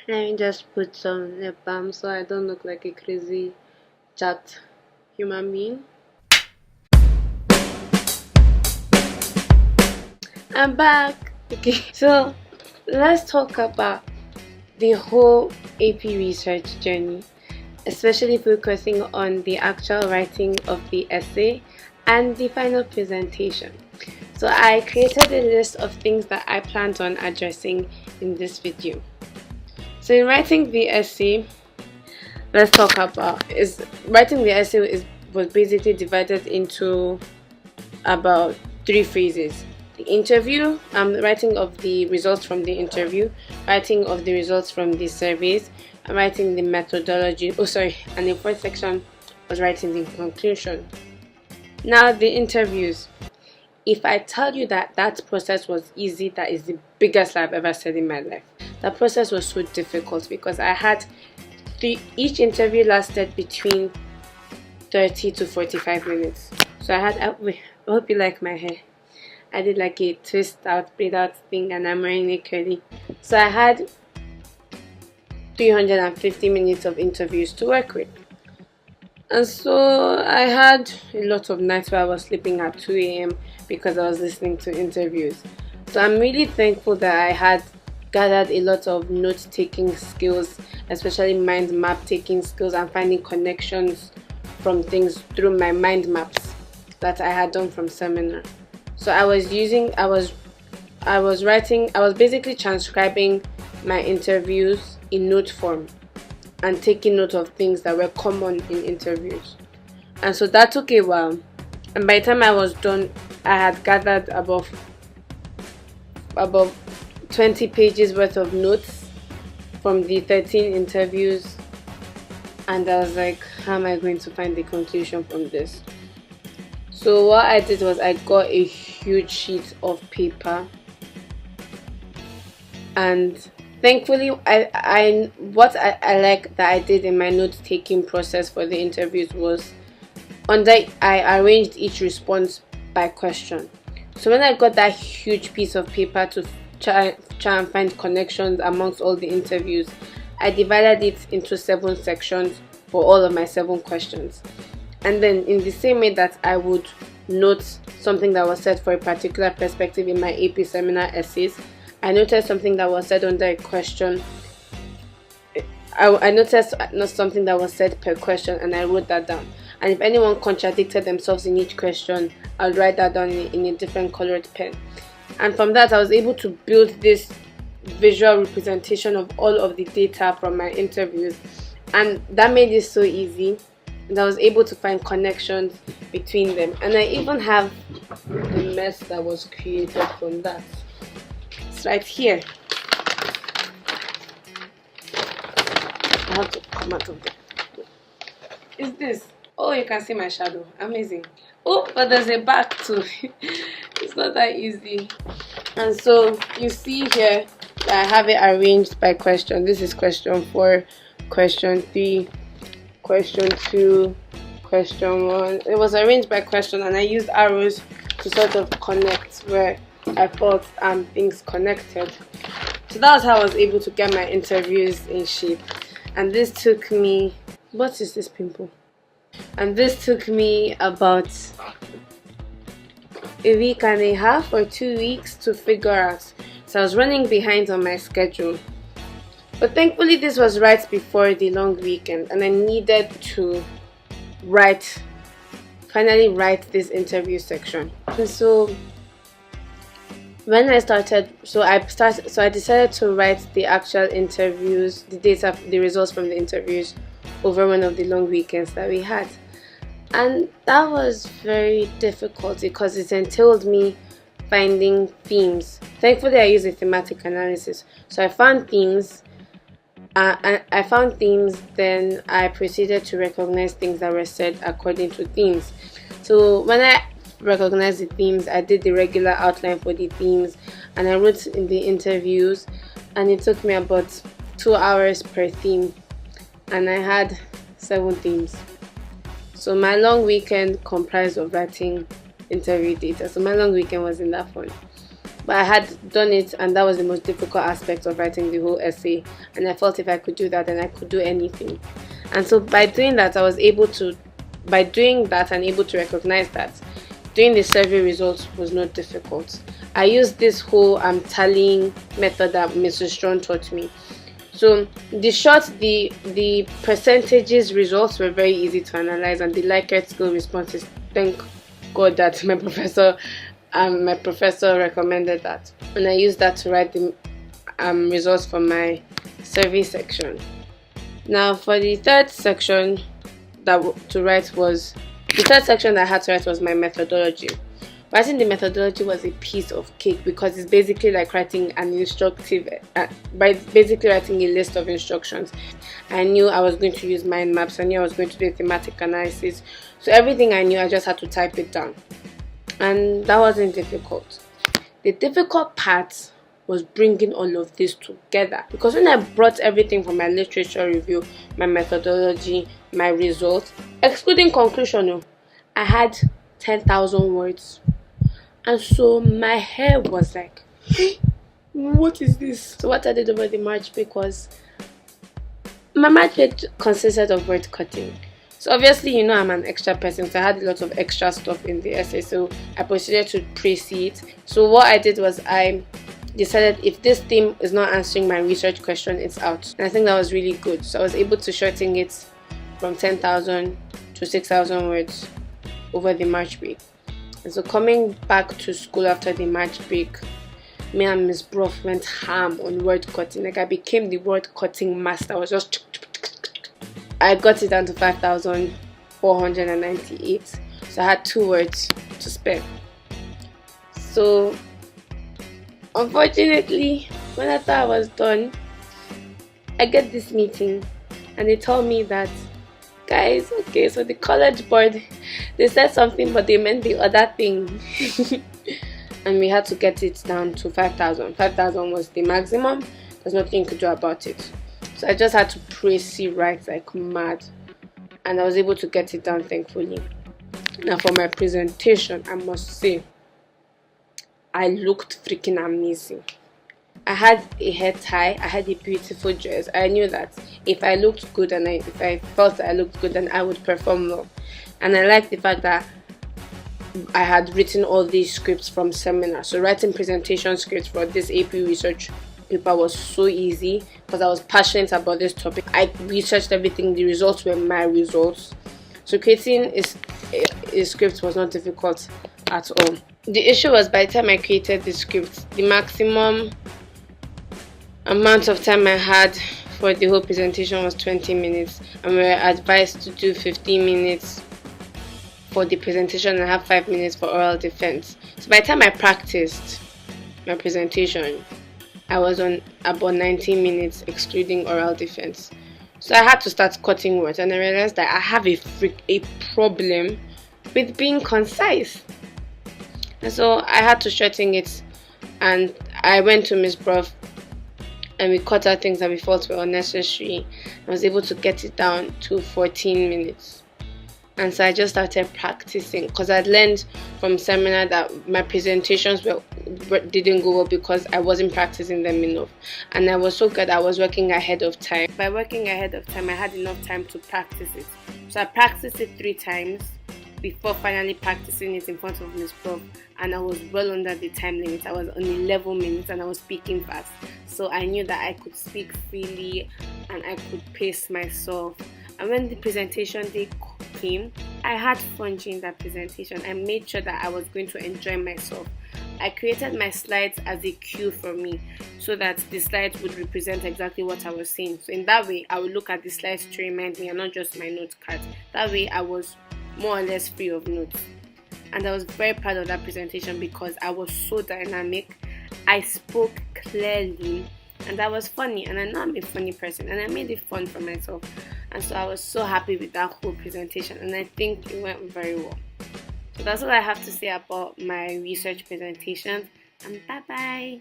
Let me just put some lip balm so I don't look like a crazy jacked human being. I'm back. Okay, so let's talk about the whole AP research journey, especially focusing on the actual writing of the essay and the final presentation. So I created a list of things that I planned on addressing in this video. So in writing the essay, let's talk about is writing the essay was basically divided into about three phases: the interview, writing of the results from the interview, writing of the results from the surveys, and writing the methodology. Oh, sorry, and the fourth section was writing the conclusion. Now, the interviews. If I tell you that that process was easy, that is the biggest lie I've ever said in my life. That process was so difficult because I had each interview lasted between 30 to 45 minutes. So I hope you like my hair. I did like a twist out, braid out thing, and I'm wearing it curly. So I had 350 minutes of interviews to work with. And so I had a lot of nights where I was sleeping at 2 a.m. because I was listening to interviews. So I'm really thankful that I had gathered a lot of note-taking skills, especially mind map taking skills, and finding connections from things through my mind maps that I had done from seminar. So I was basically transcribing my interviews in note form and taking note of things that were common in interviews. And so that took a while. And by the time I was done, I had gathered above 20 pages worth of notes from the 13 interviews. And I was like, how am I going to find the conclusion from this? So what I did was I got a huge sheet of paper, and thankfully I like that I did in my note-taking process for the interviews was I arranged each response by question. So when I got that huge piece of paper to try and find connections amongst all the interviews, I divided it into 7 sections for all of my 7 questions. And then in the same way that I would note something that was said for a particular perspective in my AP seminar essays, I noticed something that was said under a question. I noticed not something that was said per question, and I wrote that down. And if anyone contradicted themselves in each question, I'll write that down in a different colored pen. And from that, I was able to build this visual representation of all of the data from my interviews, and that made it so easy. And I was able to find connections between them. And I even have the mess that was created from that. It's right here. I have to come out of there. Is this? Oh, you can see my shadow. Amazing. Oh, but there's a back too. It's not that easy. And so you see here that I have it arranged by question. This is question 4, question 3, question 2, question 1. It was arranged by question, and I used arrows to sort of connect where I thought things connected. So that was how I was able to get my interviews in shape. And this took me, what is this pimple? And this took me about a week and a half or 2 weeks to figure out. So I was running behind on my schedule. But thankfully this was right before the long weekend, and I needed to finally write this interview section. And so when I started, I decided to write the actual interviews, the results from the interviews over one of the long weekends that we had. And that was very difficult because it entailed me finding themes. Thankfully, I used a thematic analysis. So I found themes, then I proceeded to recognize things that were said according to themes. So when I recognized the themes, I did the regular outline for the themes, and I wrote in the interviews, and it took me about 2 hours per theme, and I had 7 themes. So my long weekend comprised of writing interview data. So my long weekend was in that fun. But I had done it, and that was the most difficult aspect of writing the whole essay. And I felt if I could do that, then I could do anything. And so by doing that, I was able to, by doing that and able to recognize that doing the survey results was not difficult. I used this whole tallying method that Mrs. Strong taught me. So the percentages results were very easy to analyze, and the Likert scale responses, thank God that my professor recommended that, and I used that to write the results for my survey section. Now for the third section that the third section that I had to write was my methodology. Writing the methodology was a piece of cake because it's basically like writing an instructive, basically writing a list of instructions. I knew I was going to use mind maps. I knew I was going to do a thematic analysis. So everything I knew, I just had to type it down. And that wasn't difficult. The difficult part was bringing all of this together, because when I brought everything from my literature review, my methodology, my results, excluding conclusion, I had 10,000 words. And so my hair was like, what is this? So what I did over the March break was, my March break consisted of word cutting. So obviously, you know, I'm an extra person, so I had a lot of extra stuff in the essay, so I proceeded to pre-see it. So what I did was I decided if this theme is not answering my research question, it's out. And I think that was really good. So I was able to shorten it from 10,000 to 6,000 words over the March break. And so coming back to school after the March break, me and Miss Brough went ham on word cutting. Like, I became the word cutting master. I was just, I got it down to 5,498. So I had 2 words to spare. So unfortunately, when I thought I was done, I get this meeting and they told me that, guys, okay, so the college board, they said something but they meant the other thing. And we had to get it down to 5,000. 5,000 was the maximum. There's nothing you could do about it. So I just had to pre-see write like mad, and I was able to get it down, thankfully. Now for my presentation, I must say, I looked freaking amazing. I had a hair tie, I had a beautiful dress. I knew that if I looked good and if I felt that I looked good, then I would perform well. And I liked the fact that I had written all these scripts from seminars. So writing presentation scripts for this AP research paper was so easy because I was passionate about this topic. I researched everything, the results were my results. So creating a script was not difficult at all. The issue was, by the time I created the script, the maximum amount of time I had for the whole presentation was 20 minutes, and we were advised to do 15 minutes for the presentation and have 5 minutes for oral defense. So by the time I practiced my presentation, I was on about 19 minutes excluding oral defense. So I had to start cutting words, and I realized that I have a problem with being concise. And so I had to shorten it, and I went to Miss Brough and we cut out things that we felt were unnecessary. I was able to get it down to 14 minutes. And so I just started practicing, because I'd learned from seminar that my presentations didn't go well because I wasn't practicing them enough. And I was so glad I was working ahead of time. By working ahead of time, I had enough time to practice it. So I practiced it 3 times before finally practicing it in front of Miss Brough, and I was well under the time limit. I was on 11 minutes and I was speaking fast. So I knew that I could speak freely and I could pace myself. And when the presentation day came, I had fun during that presentation. I made sure that I was going to enjoy myself. I created my slides as a cue for me, so that the slides would represent exactly what I was saying. So in that way, I would look at the slides to remind me and not just my note cards. That way I was more or less free of notes. And I was very proud of that presentation because I was so dynamic. I spoke clearly and that was funny, and I know I'm a funny person and I made it fun for myself. And so I was so happy with that whole presentation, and I think it went very well. So that's all I have to say about my research presentations, and bye bye.